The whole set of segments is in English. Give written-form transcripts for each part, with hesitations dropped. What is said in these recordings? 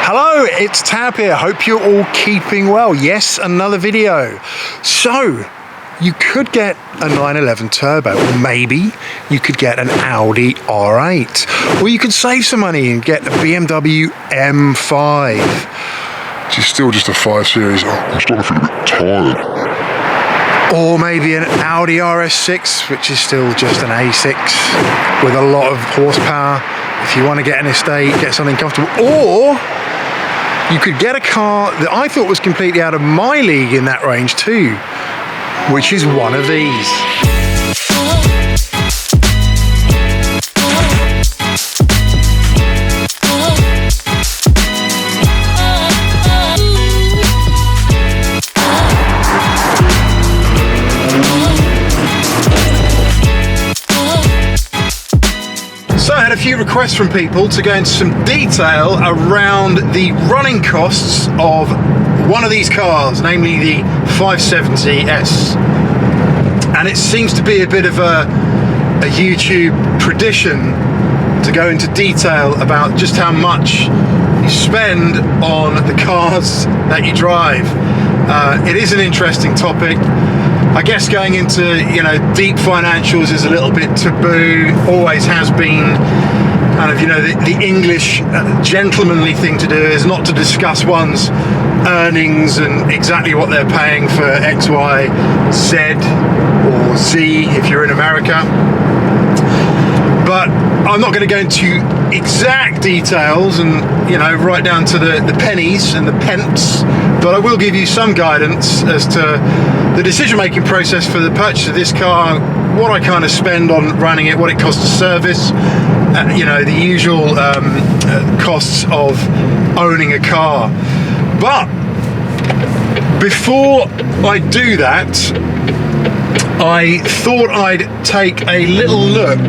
Hello, it's Tab here. Hope you're all keeping well. Yes, another video. So, you could get a 911 Turbo, or maybe you could get an Audi R8, or you could save some money and get a BMW M5. Which is still just a 5 Series. Oh, I'm starting to feel a bit tired. Or maybe an Audi RS6, which is still just an A6 with a lot of horsepower. If you want to get an estate, get something comfortable. Or you could get a car that I thought was completely out of my league in that range too, which is one of these. So I had a few requests from people to go into some detail around the running costs of one of these cars, namely the 570S. And it seems to be a bit of a YouTube tradition to go into detail about just how much you spend on the cars that you drive. It is an interesting topic. I guess going into, deep financials is a little bit taboo, always has been. Kind of, the English gentlemanly thing to do is not to discuss one's earnings and exactly what they're paying for X, Y, Z, or Z if you're in America. But I'm not going to go into exact details and, right down to the pennies and the pence, but I will give you some guidance as to the decision-making process for the purchase of this car, what I kind of spend on running it, what it costs to service, the usual costs of owning a car. But before I do that, I thought I'd take a little look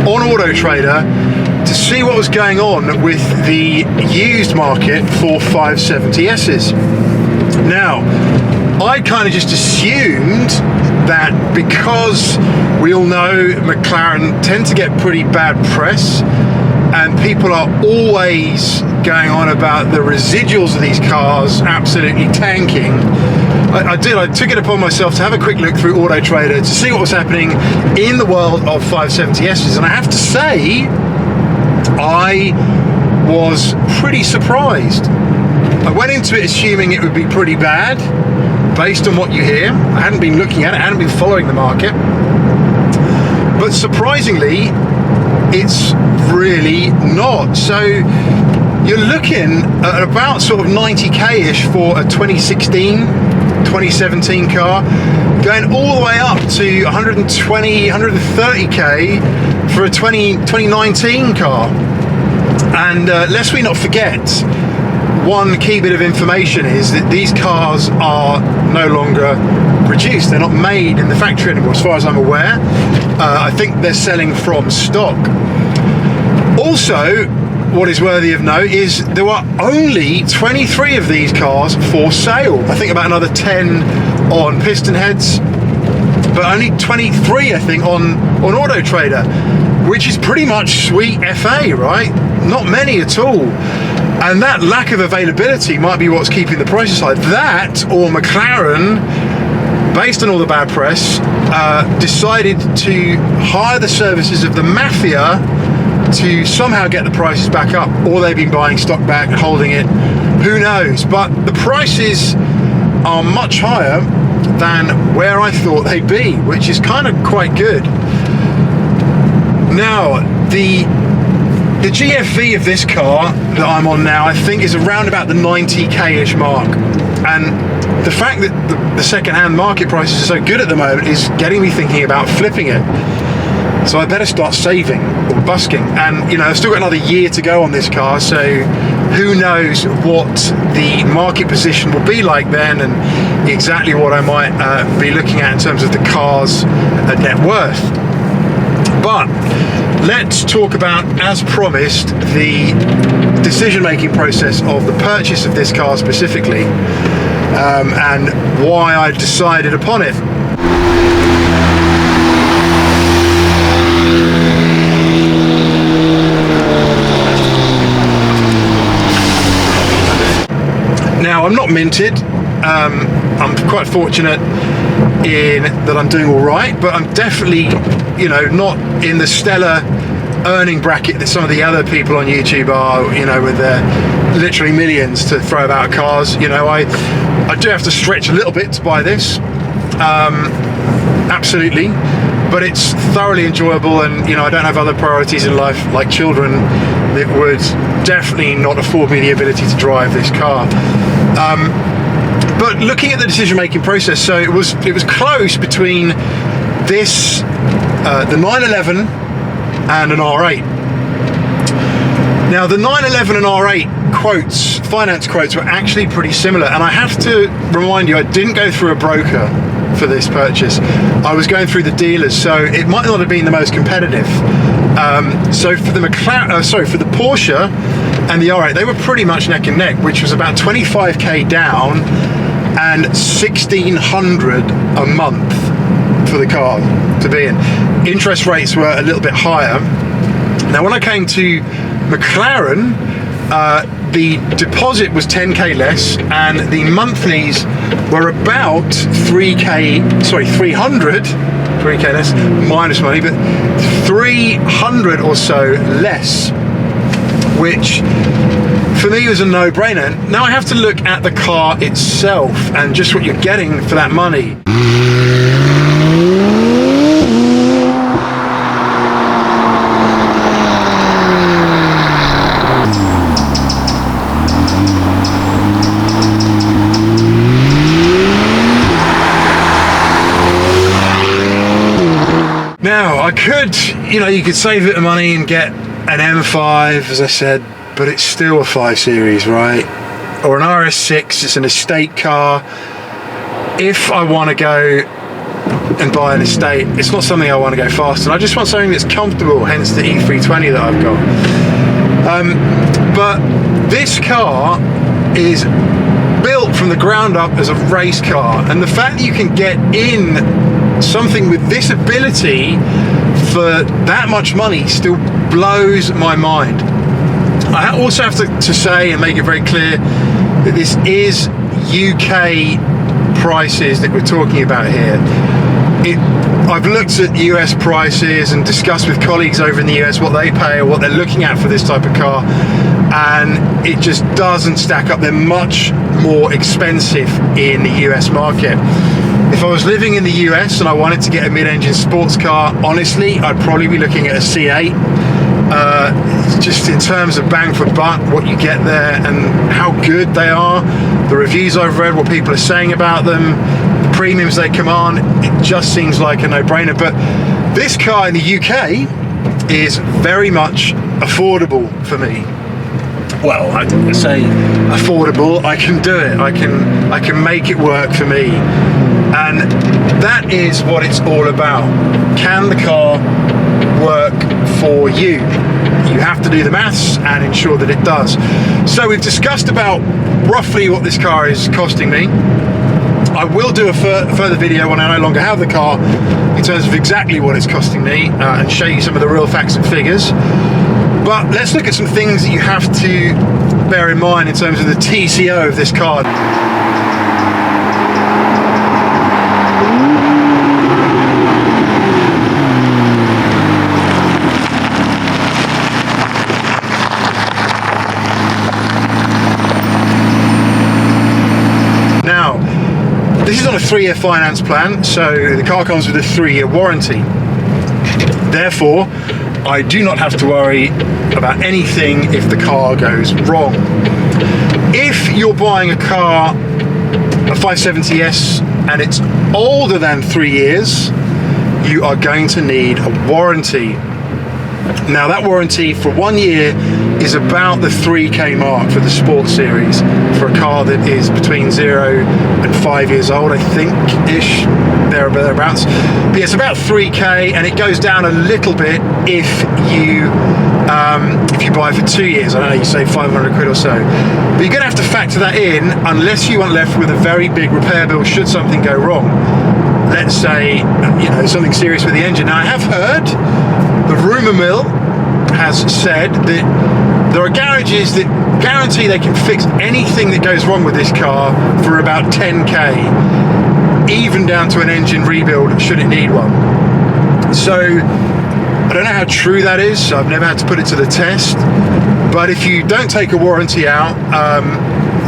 on Auto Trader to see what was going on with the used market for 570Ss. Now, I kind of just assumed that because we all know McLaren tend to get pretty bad press and people are always going on about the residuals of these cars absolutely tanking, I took it upon myself to have a quick look through Auto Trader to see what was happening in the world of 570Ss, and I have to say I was pretty surprised. I went into it assuming it would be pretty bad based on what you hear. I hadn't been looking at it, I hadn't been following the market, but surprisingly it's really not. So you're looking at about sort of 90k-ish for a 2016, 2017 car, going all the way up to 120, 130k for a 2019 car. And lest we not forget, one key bit of information is that these cars are no longer produced. They're not made in the factory anymore, as far as I'm aware. I think they're selling from stock. Also, what is worthy of note is there were only 23 of these cars for sale. I think about another 10 on piston heads, but only 23, I think, on Auto Trader, which is pretty much sweet FA, right? Not many at all. And that lack of availability might be what's keeping the prices high. That, or McLaren, based on all the bad press, decided to hire the services of the mafia to somehow get the prices back up, or they've been buying stock back, holding it, who knows. But the prices are much higher than where I thought they'd be, which is kind of quite good. Now, the GFV of this car that I'm on now, I think, is around about the 90k-ish mark. And the fact that the second-hand market prices are so good at the moment is getting me thinking about flipping it. So I better start saving or busking. And, I've still got another year to go on this car, so who knows what the market position will be like then and exactly what I might be looking at in terms of the car's net worth. But let's talk about, as promised, the decision-making process of the purchase of this car specifically, and why I decided upon it. Now, I'm not minted. I'm quite fortunate in that I'm doing all right, but I'm definitely, you know, not in the stellar earning bracket that some of the other people on YouTube are, you know, with their literally millions to throw about cars. You know, I do have to stretch a little bit to buy this, absolutely, but it's thoroughly enjoyable, and you know, I don't have other priorities in life like children that would definitely not afford me the ability to drive this car. But looking at the decision-making process, so it was close between this, the 911 and an R8. Now the 911 and R8 quotes, finance quotes, were actually pretty similar, and I have to remind you, I didn't go through a broker for this purchase. I was going through the dealers, so it might not have been the most competitive. So for the for the Porsche and the R8, they were pretty much neck and neck, which was about 25k down and 1,600 a month for the car to be in. Interest rates were a little bit higher. Now when I came to McLaren, the deposit was 10k less, and the monthlies were about 3k less, minus money, but 300 or so less, which for me was a no-brainer. Now I have to look at the car itself and just what you're getting for that money. Now, I could, you know, you could save a bit of money and get an M5, as I said, but it's still a 5 Series, right? Or an RS6, it's an estate car. If I want to go and buy an estate, it's not something I want to go fast, and I just want something that's comfortable, hence the E320 that I've got. But this car is built from the ground up as a race car, and the fact that you can get in something with this ability for that much money still blows my mind. I also have to say and make it very clear that this is UK prices that we're talking about here. I've looked at US prices and discussed with colleagues over in the US what they pay or what they're looking at for this type of car, and it just doesn't stack up. They're much more expensive in the US market. If I was living in the US and I wanted to get a mid-engine sports car, honestly, I'd probably be looking at a C8. Just in terms of bang for buck, what you get there and how good they are, the reviews I've read, what people are saying about them, the premiums they command, it just seems like a no-brainer. But this car in the UK is very much affordable for me. Well, I say affordable, I can do it, I can make it work for me. And that is what it's all about. Can the car work for you? You have to do the maths and ensure that it does. So we've discussed about roughly what this car is costing me. I will do a further video when I no longer have the car in terms of exactly what it's costing me and show you some of the real facts and figures. But let's look at some things that you have to bear in mind in terms of the TCO of this car. This is on a 3-year finance plan, so the car comes with a 3-year warranty. Therefore, I do not have to worry about anything if the car goes wrong. If you're buying a car, a 570S, and it's older than 3 years, you are going to need a warranty. Now that warranty for 1 year is about the 3k mark for the Sports Series for a car that is between 0 and 5 years old, I think, ish, thereabouts. But it's about 3k, and it goes down a little bit if you buy for 2 years. I don't know, you save 500 quid or so. But you're going to have to factor that in unless you aren't left with a very big repair bill should something go wrong. Let's say, you know, something serious with the engine. Now I have heard, the rumour mill has said that there are garages that guarantee they can fix anything that goes wrong with this car for about 10k, even down to an engine rebuild should it need one. So I don't know how true that is. I've never had to put it to the test, but if you don't take a warranty out,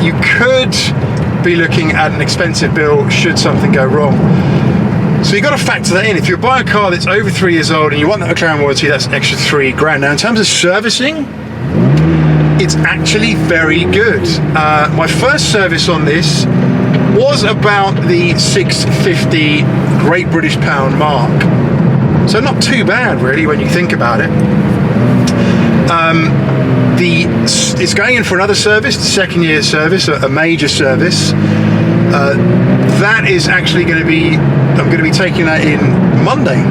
you could be looking at an expensive bill should something go wrong. So you've got to factor that in. If you buy a car that's over 3 years old and you want that McLaren warranty, that's an extra £3,000. Now in terms of servicing, it's actually very good. My first service on this was about the £650 Great British Pound mark. So not too bad really when you think about it. It's going in for another service, the second year service, a major service. That is actually going to be, I'm going to be taking that in Monday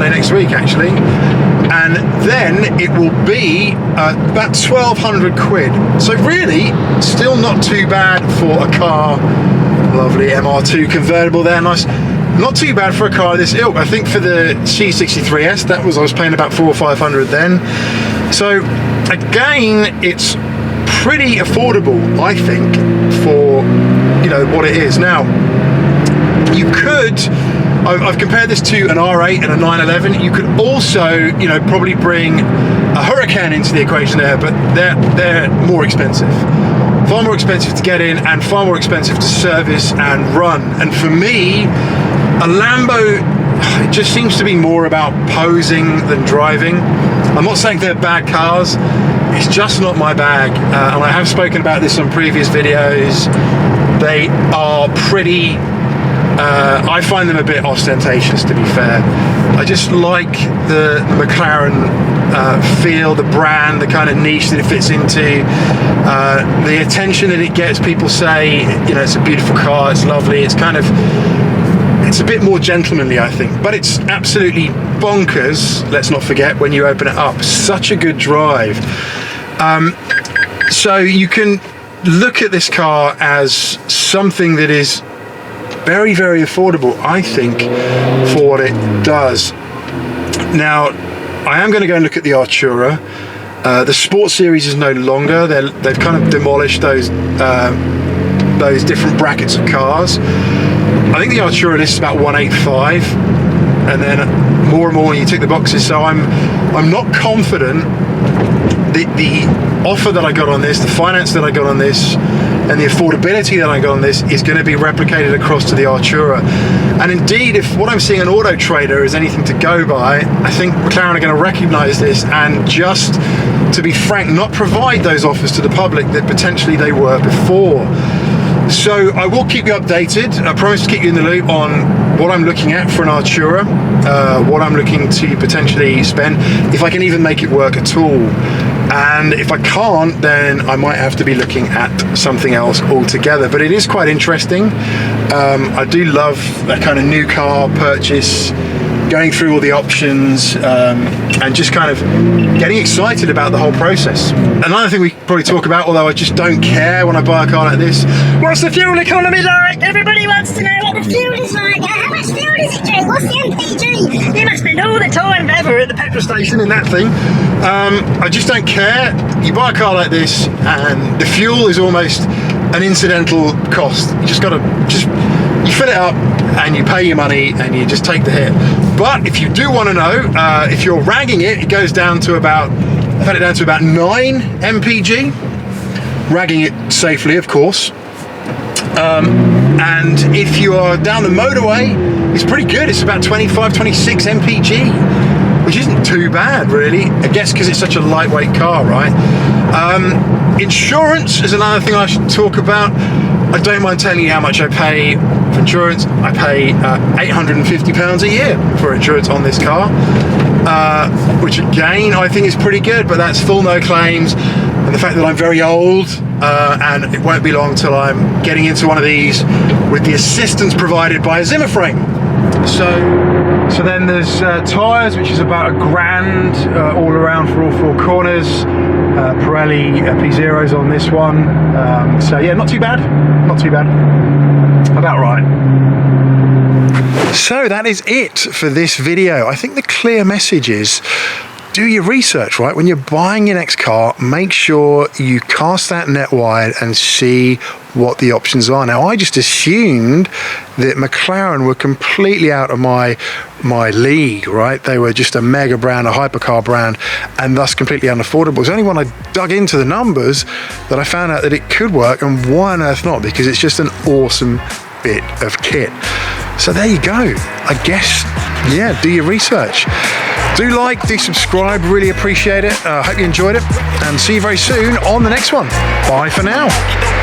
next week actually. And then it will be about 1,200 quid. So really, still not too bad for a car. Lovely MR2 convertible there, nice. Not too bad for a car of this ilk. I think for the C63S, I was paying about 400 or 500 then. So again, it's pretty affordable, I think, for what it is. Now, you could, I've compared this to an R8 and a 911. You could also, probably bring a Hurricane into the equation there, but they're more expensive. Far more expensive to get in and far more expensive to service and run. And for me, a Lambo, it just seems to be more about posing than driving. I'm not saying they're bad cars, it's just not my bag. And I have spoken about this on previous videos. They are pretty, I find them a bit ostentatious, to be fair. I just like the McLaren feel, the brand, the kind of niche that it fits into, the attention that it gets. People say, it's a beautiful car, it's lovely, it's a bit more gentlemanly, I think, but it's absolutely bonkers, let's not forget, when you open it up. Such a good drive. So you can look at this car as something that is very, very affordable, I think, for what it does. Now, I am going to go and look at the Artura. The Sports Series is no longer. They've kind of demolished those different brackets of cars. I think the Artura list is about 185, and then more and more you tick the boxes. So I'm not confident that the offer that I got on this, the finance that I got on this, and the affordability that I got on this is going to be replicated across to the Artura. And indeed, if what I'm seeing on Auto Trader is anything to go by, I think McLaren are going to recognise this and, just to be frank, not provide those offers to the public that potentially they were before. So I will keep you updated. I promise to keep you in the loop on what I'm looking at for an Artura, what I'm looking to potentially spend, if I can even make it work at all. And if I can't, then I might have to be looking at something else altogether. But it is quite interesting. I do love that kind of new car purchase, going through all the options, and just kind of getting excited about the whole process. Another thing we probably talk about, although I just don't care when I buy a car like this, what's the fuel economy like? Everybody wants to know what the fuel is like. How much fuel does it drink? What's the MPG? You must spend all the time ever at the petrol station in that thing. I just don't care. You buy a car like this and the fuel is almost an incidental cost. You just gotta, you fill it up and you pay your money and you just take the hit. But if you do want to know, if you're ragging it, it goes down to about, I've had it down to about 9 mpg, ragging it safely, of course. And if you are down the motorway, it's pretty good. It's about 25, 26 mpg, which isn't too bad, really. I guess because it's such a lightweight car, right? Insurance is another thing I should talk about. I don't mind telling you how much I pay for insurance. I pay £850 a year for insurance on this car, which again I think is pretty good, but that's full no claims. And the fact that I'm very old, and it won't be long till I'm getting into one of these with the assistance provided by a Zimmer frame. So then there's tyres, which is about £1,000 all around for all 4 corners. Pirelli P0s on this one. So yeah, not too bad. Not too bad. About right. So that is it for this video. I think the clear message is, do your research, right? When you're buying your next car, make sure you cast that net wide and see what the options are. Now, I just assumed that McLaren were completely out of my league, right? They were just a mega brand, a hypercar brand, and thus completely unaffordable. It's only when I dug into the numbers that I found out that it could work, and why on earth not? Because it's just an awesome bit of kit. So there you go. I guess, yeah, do your research. Do like, do subscribe, really appreciate it. Hope you enjoyed it, and see you very soon on the next one. Bye for now.